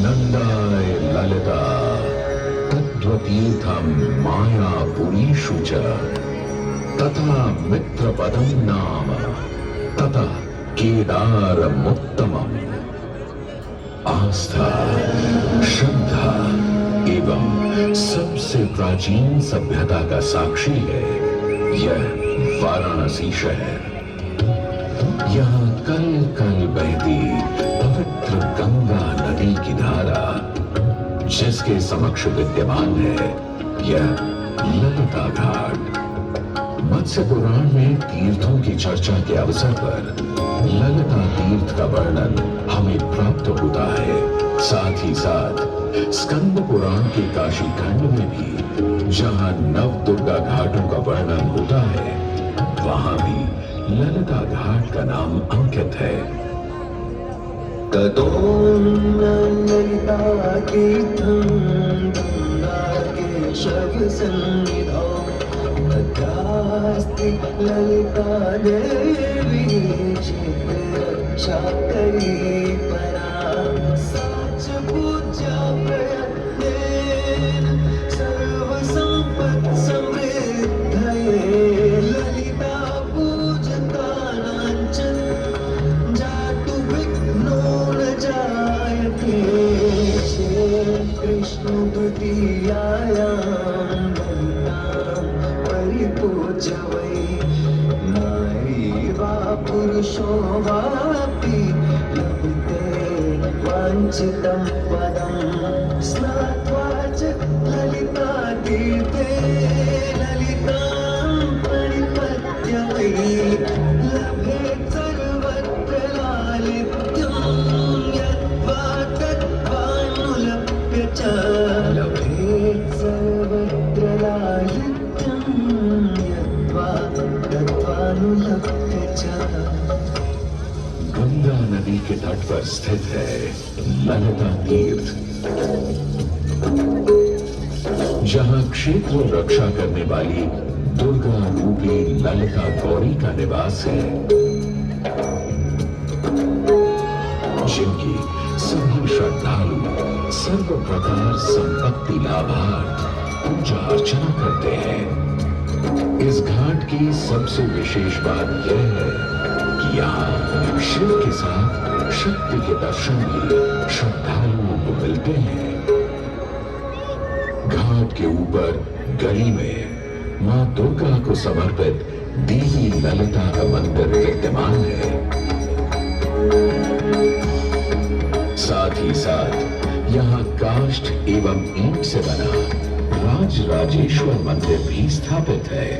नंदाय ललिता तद्वतीर्थम मायापुरीषु च तथा मित्रपदम नाम तथा केदारमुत्तमम्। आस्था, श्रद्धा एवं सबसे प्राचीन सभ्यता का साक्षी है यह वाराणसी शहर। यहाँ कल कल बहती पवित्र गंगा नदी की धारा, जिसके समक्ष विद्यमान है यह ललिता घाट। मत्स्य पुराण में तीर्थों की चर्चा के अवसर पर ललिता तीर्थ का वर्णन हमें प्राप्त होता है। साथ ही साथ स्कंद पुराण के काशी खंड में भी जहां नव दुर्गा घाटों का वर्णन होता है, वहां भी ललिता घाट का नाम अंकित है। ततो ललिता तीर्थं गंगा केशव सन्निधौ तत्रास्ति ललिता देवी रक्षाकरी परा। साच पूजा प्रयत्नेन सर्वसंपत् समृद्धये ललिता पूजकानां च जातु विघ्नो न जायते। कृष्ण द्वितीयायां ललितां परिपूज्य वै नारी वा पुरुषो वापि लभते वाञ्छितं पदं। स्नात्वा च ललिता तीर्थे ललितां परिपद्य वै लभेत् सर्वत्र लालित्यं यद्वा तद्वानुलभ्य च। लभेत् सर्वत्र लालित्यं यद्वा तद्वानुलभ्य च। गंगा नदी के तट पर स्थित है ललिता तीर्थ, जहां क्षेत्र रक्षा करने वाली दुर्गा रूपी ललिता गौरी का निवास है, जिनकी सभी श्रद्धालु सर्व प्रकार संपत्ति लाभार्थ पूजा अर्चना करते हैं। इस घाट की सबसे विशेष बात यह है कि यहाँ शिव के साथ शक्ति के दर्शन भी श्रद्धालुओं को मिलते हैं। घाट के ऊपर गली में मां दुर्गा को समर्पित देवी ललिता का मंदिर विद्यमान है। साथ ही साथ यहाँ काष्ठ एवं ईंट से बना राज राजेश्वर मंदिर भी स्थापित है।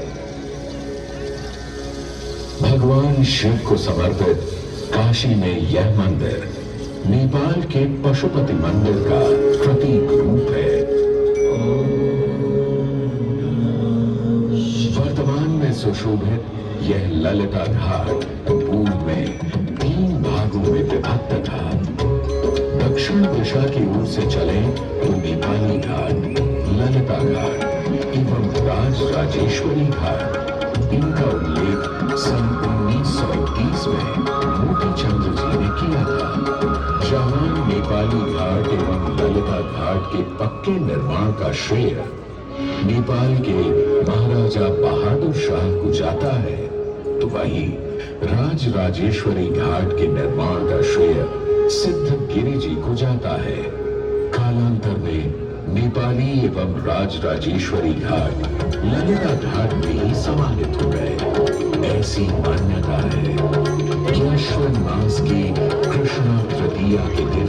भगवान शिव को समर्पित काशी में यह मंदिर नेपाल के पशुपति मंदिर का प्रतीक रूप है। वर्तमान में सुशोभित यह ललिता घाट पूर्व में 3 भागों में विभक्त था। दक्षिण दिशा की ओर से चले तो नेपाली घाट, ललिता घाट एवं राज राजेश्वरी घाट। इनका उल्लेख सन 1930 में मोती चंद्र जी ने किया था, जहां नेपाली घाट एवं ललिता घाट के पक्के निर्माण का श्रेय नेपाल के महाराजा बहादुर शाह को जाता है, तो वहीं राज राजेश्वरी घाट के निर्माण का श्रेय सिद्धगिरी जी को जाता है। कालांतर में नेपाली एवं राज राजेश्वरी घाट ललिता घाट में ही समाहित हो गए। ऐसी मान्यता है कि अश्विन मास की कृष्णा तृतीया के दिन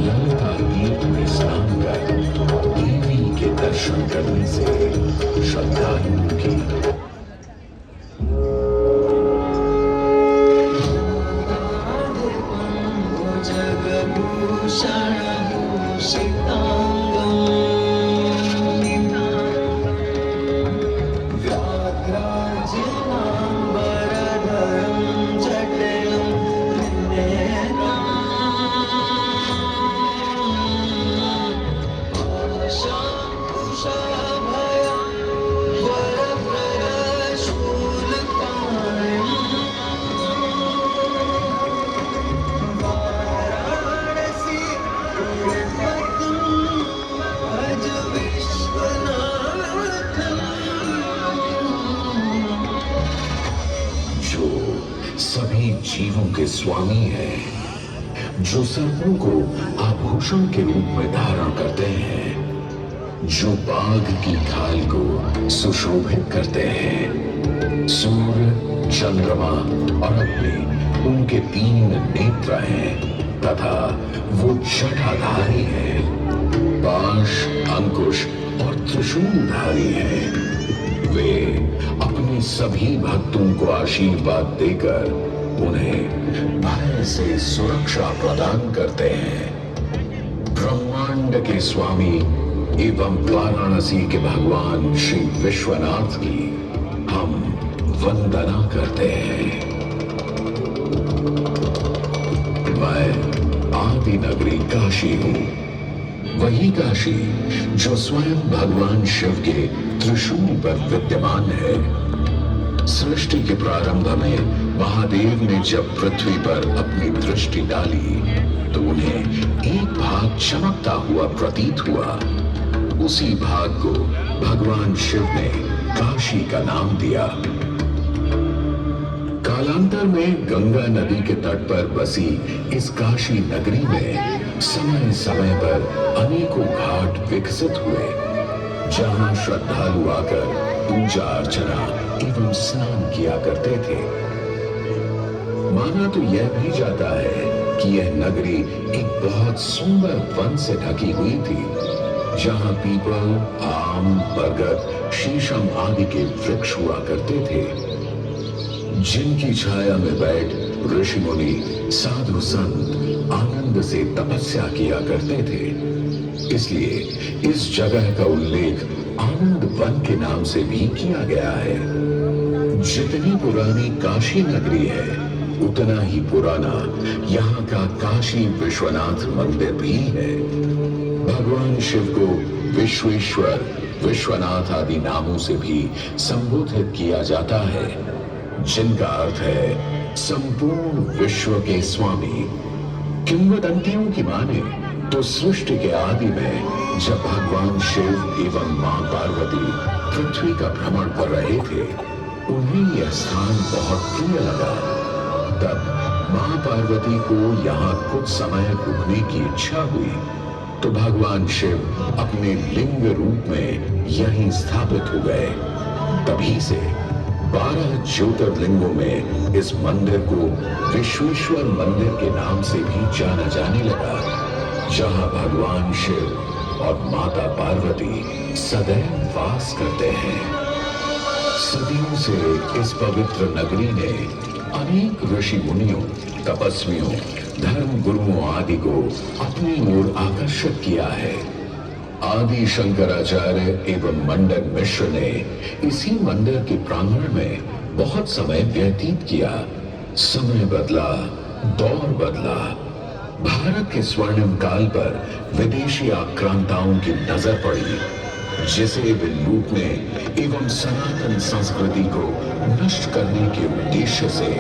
ललिता तीर्थ में स्नान कर देवी के दर्शन करने से श्रद्धालुओं की के स्वामी हैं, जो सर्पों को आभूषण के रूप में धारण करते हैं, जो बाघ की खाल को सुशोभित करते हैं। सूर्य, चंद्रमा और अग्नि उनके 3 नेत्र हैं तथा वो जटाधारी है। पाश, अंकुश और त्रिशूलधारी हैं। वे अपने सभी भक्तों को आशीर्वाद देकर उन्हें भय से सुरक्षा प्रदान करते हैं। ब्रह्मांड के स्वामी एवं वाराणसी के भगवान श्री विश्वनाथ की हम वंदना करते हैं। मैं आदि नगरी काशी हूं, वही काशी जो स्वयं भगवान शिव के त्रिशूल पर विद्यमान है। सृष्टि के प्रारंभ में महादेव ने जब पृथ्वी पर अपनी दृष्टि डाली तो उन्हें एक भाग चमकता हुआ प्रतीत हुआ। उसी भाग को भगवान शिव ने काशी का नाम दिया। कालांतर में गंगा नदी के तट पर बसी इस काशी नगरी में समय समय पर अनेकों घाट विकसित हुए, जहां श्रद्धालु आकर पूजा अर्चना एवं स्नान किया करते थे। माना तो यह भी जाता है कि यह नगरी एक बहुत सुंदर वन से ढकी हुई थी, जहां पीपल, आम, बरगद, शीशम आदि के वृक्ष हुआ करते थे, जिनकी छाया में बैठ ऋषि मुनि, साधु संत आनंद से तपस्या किया करते थे। इसलिए इस जगह का उल्लेख आनंद वन के नाम से भी किया गया है। जितनी पुरानी काशी नगरी है, उतना ही पुराना यहाँ का काशी विश्वनाथ मंदिर भी है। भगवान शिव को विश्वेश्वर, विश्वनाथ आदि नामों से भी संबोधित किया जाता है, जिनका अर्थ है संपूर्ण विश्व के स्वामी। किंवदंतियों की माने तो सृष्टि के आदि में जब भगवान शिव एवं मां पार्वती पृथ्वी का भ्रमण कर रहे थे, उन्हें यह स्थान बहुत प्रिय लगा। तब मां पार्वती को यहाँ कुछ समय रुकने की इच्छा हुई, तो भगवान शिव अपने लिंग रूप में यहीं स्थापित हो गए। तभी से 12 ज्योतिर्लिंगों में इस मंदिर को विश्वेश्वर मंदिर के नाम से भी जाना जाने लगा, जहां भगवान शिव और माता पार्वती सदैव वास करते हैं। सदियों से इस पवित्र नगरी ने अनेक ऋषि मुनियों, तपस्वियों, धर्म गुरुओं आदि को अपनी ओर आकर्षित किया है। आदि शंकराचार्य एवं मंडन मिश्र ने इसी मंदिर के प्रांगण में बहुत समय व्यतीत किया। समय बदला, दौर बदला, भारत के स्वर्णिम काल पर विदेशी आक्रांताओं की नजर पड़ी, जिसे वे लूटने एवं सनातन संस्कृति को नष्ट करने के उद्देश्य से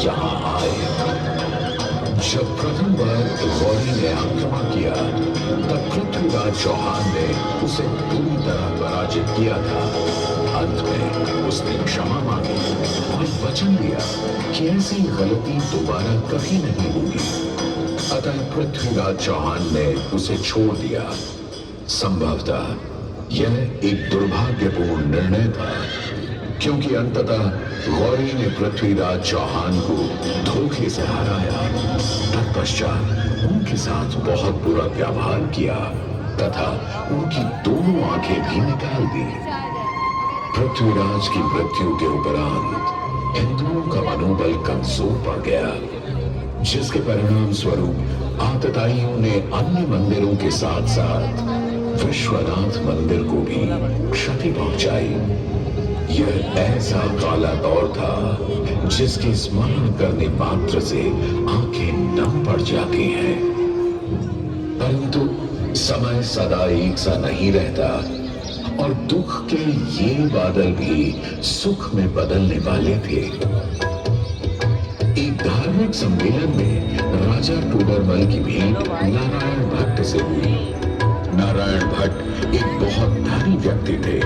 यहाँ आए। जब प्रथम बार गौरी ने आक्रमण किया, तब पृथ्वीराज चौहान ने उसे पूरी तरह पराजित किया था। अंत में उसने क्षमा मांगी और वचन दिया कि ऐसी गलती दोबारा कभी नहीं होगी। अतः पृथ्वीराज चौहान ने उसे छोड़ दिया। संभवतः यह एक दुर्भाग्यपूर्ण निर्णय था, क्योंकि अंततः गौरी ने पृथ्वीराज चौहान को धोखे से हराया। तत्पश्चात उनके साथ बहुत बुरा व्यवहार किया तथा उनकी दोनों आंखें भी निकाल दी। पृथ्वीराज की मृत्यु के उपरांत हिंदुओं का मनोबल कमजोर पड़ गया, जिसके परिणाम स्वरूप आतताइयों ने अन्य मंदिरों के साथ साथ विश्वनाथ मंदिर को भी क्षति पहुंचाई। यह ऐसा काला दौर था जिसके स्मरण करने मात्र से आंखें नम पड़ जाती हैं। परंतु समय सदा एक सा नहीं रहता और दुख के ये बादल भी सुख में बदलने वाले थे। एक धार्मिक सम्मेलन में राजा टोडरमल की भेंट नारायण भट्ट से हुई। नारायण भट्ट एक बहुत धनी व्यक्ति थे।